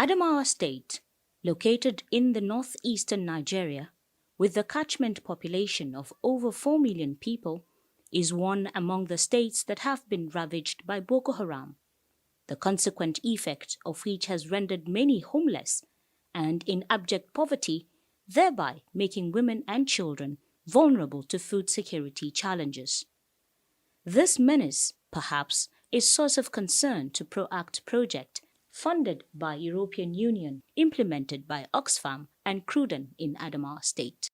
Adamawa State, located in the northeastern Nigeria, with a catchment population of over 4 million people, is one among the states that have been ravaged by Boko Haram, the consequent effect of which has rendered many homeless and in abject poverty, thereby making women and children vulnerable to food security challenges. This menace, perhaps, is source of concern to Proact project, funded by European Union, implemented by Oxfam and Cruden in Adamawa State.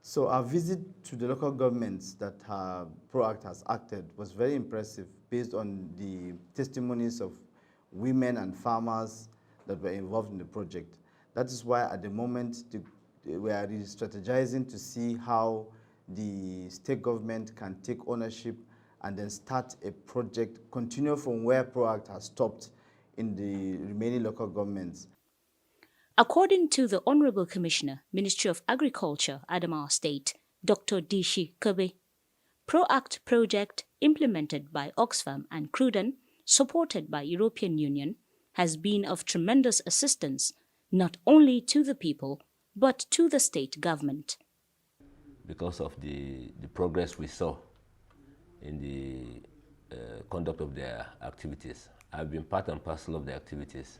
So our visit to the local governments that Proact has acted was very impressive based on the testimonies of women and farmers that were involved in the project. That is why at the moment we are really strategizing to see how the state government can take ownership and then start a project, continue from where Proact has stopped in the remaining local governments. According to the Honorable Commissioner, Ministry of Agriculture, Adamawa State, Dr. Dishi Kobe, Proact project implemented by Oxfam and Cruden, supported by European Union, has been of tremendous assistance not only to the people, but to the state government. Because of the progress we saw in the conduct of their activities, I've been part and parcel of the activities.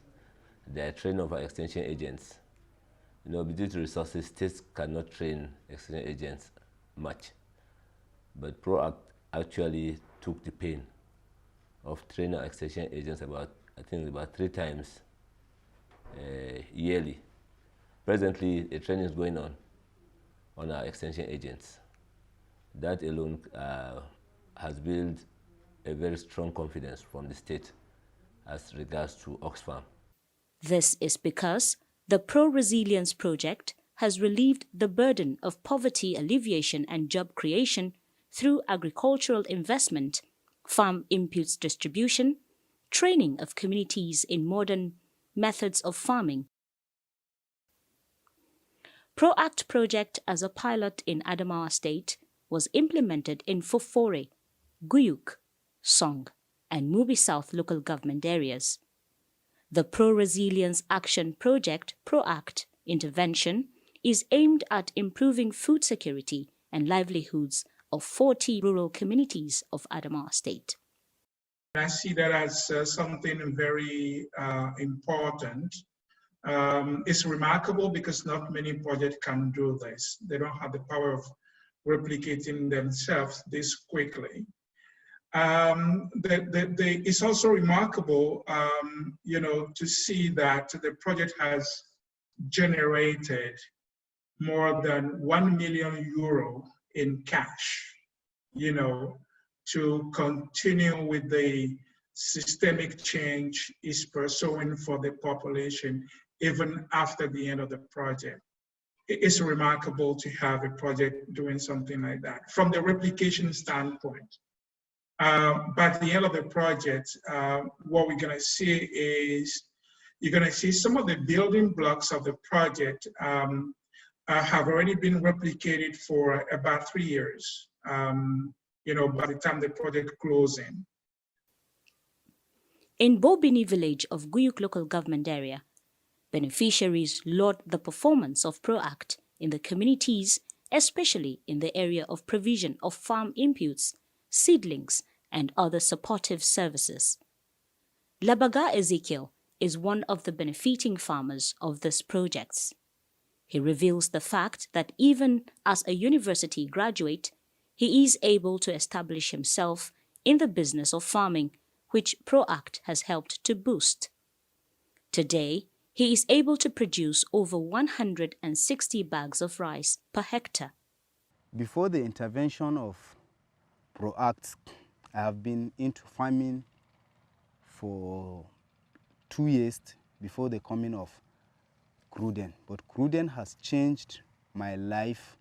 They are training of our extension agents. You know, due to resources, states cannot train extension agents much. But Proact actually took the pain of training our extension agents about 3 times yearly. Presently, a training is going on our extension agents. That alone has built a very strong confidence from the state as regards to Oxfam. This is because the Pro-Resilience project has relieved the burden of poverty alleviation and job creation through agricultural investment, farm inputs distribution, training of communities in modern methods of farming. Proact project as a pilot in Adamawa State was implemented in Fofore, Guyuk, Song, and Mubi South local government areas. The Pro-Resilience Action Project, Proact intervention, is aimed at improving food security and livelihoods of 40 rural communities of Adamawa State. I see that as something very important. It's remarkable because not many projects can do this. They don't have the power of replicating themselves this quickly. It's also remarkable, to see that the project has generated more than €1 million in cash, to continue with the systemic change is pursuing for the population even after the end of the project. It's remarkable to have a project doing something like that from the replication standpoint. By the end of the project, what we're going to see is you're going to see some of the building blocks of the project have already been replicated for about 3 years, by the time the project closing. In Bobini village of Guyuk local government area, beneficiaries laud the performance of Proact in the communities, especially in the area of provision of farm inputs, seedlings, and other supportive services. Labaga Ezekiel is one of the benefiting farmers of this project. He reveals the fact that even as a university graduate, he is able to establish himself in the business of farming, which Proact has helped to boost. Today, he is able to produce over 160 bags of rice per hectare. Before the intervention of Proact, I have been into farming for 2 years before the coming of Cruden. But Cruden has changed my life.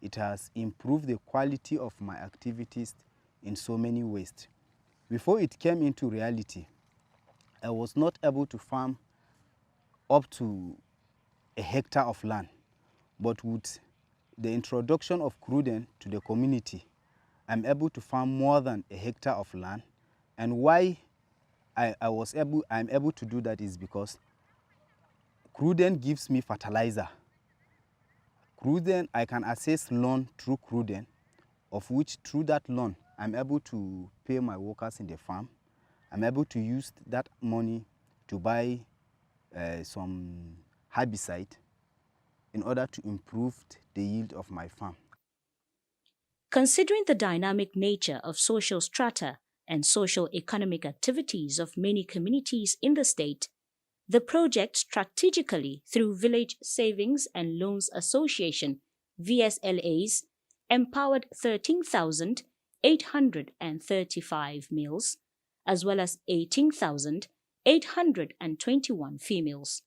It has improved the quality of my activities in so many ways. Before it came into reality, I was not able to farm up to a hectare of land. But with the introduction of Cruden to the community, I'm able to farm more than a hectare of land. And why I'm able to do that is because Cruden gives me fertilizer. Cruden, I can access loan through Cruden, of which through that loan, I'm able to pay my workers in the farm. I'm able to use that money to buy some herbicide in order to improve the yield of my farm. Considering the dynamic nature of social strata and social economic activities of many communities in the state, the project strategically through Village Savings and Loans Association (VSLAs) empowered 13,835 males as well as 18,821 females.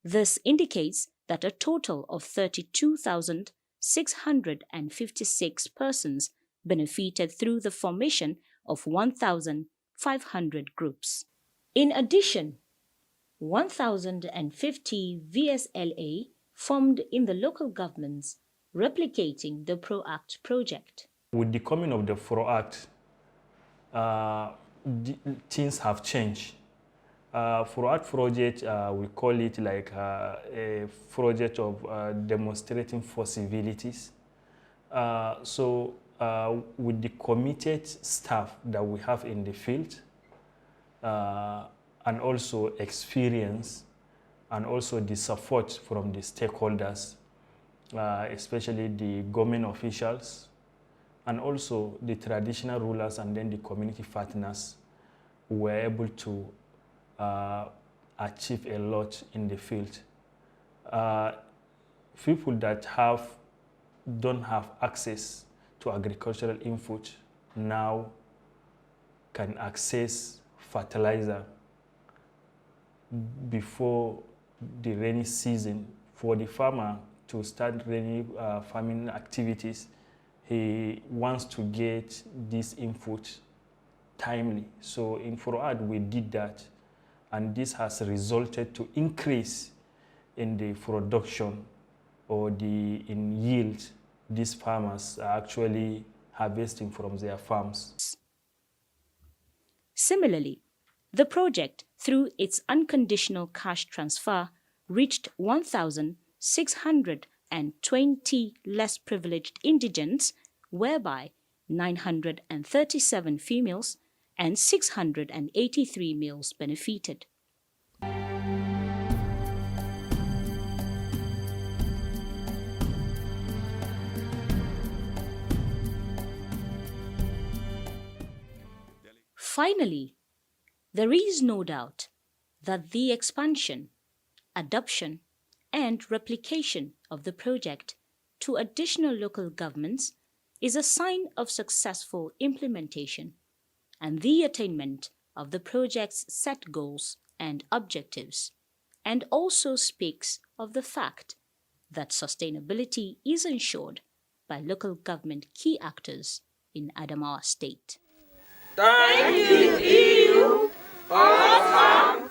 This indicates that a total of 32,656 persons benefited through the formation of 1,500 groups. In addition, 1,050 VSLA formed in the local governments, replicating the Proact project. With the coming of the Proact, things have changed. Proact project, we call it like a project of demonstrating possibilities. So with the committed staff that we have in the field, and also experience, and also the support from the stakeholders, especially the government officials, and also the traditional rulers and then the community partners, were able to achieve a lot in the field. People that don't have access to agricultural input now can access fertilizer before the rainy season. For the farmer to start rainy farming activities, he wants to get this input timely. So in Proact, we did that, and this has resulted to increase in the production or in yield these farmers are actually harvesting from their farms. Similarly, the project, through its unconditional cash transfer, reached 1,620 less privileged indigents, whereby 937 females and 683 males benefited. Finally, there is no doubt that the expansion, adoption, and replication of the project to additional local governments is a sign of successful implementation and the attainment of the project's set goals and objectives, and also speaks of the fact that sustainability is ensured by local government key actors in Adamawa State. Thank you, EU, for farm,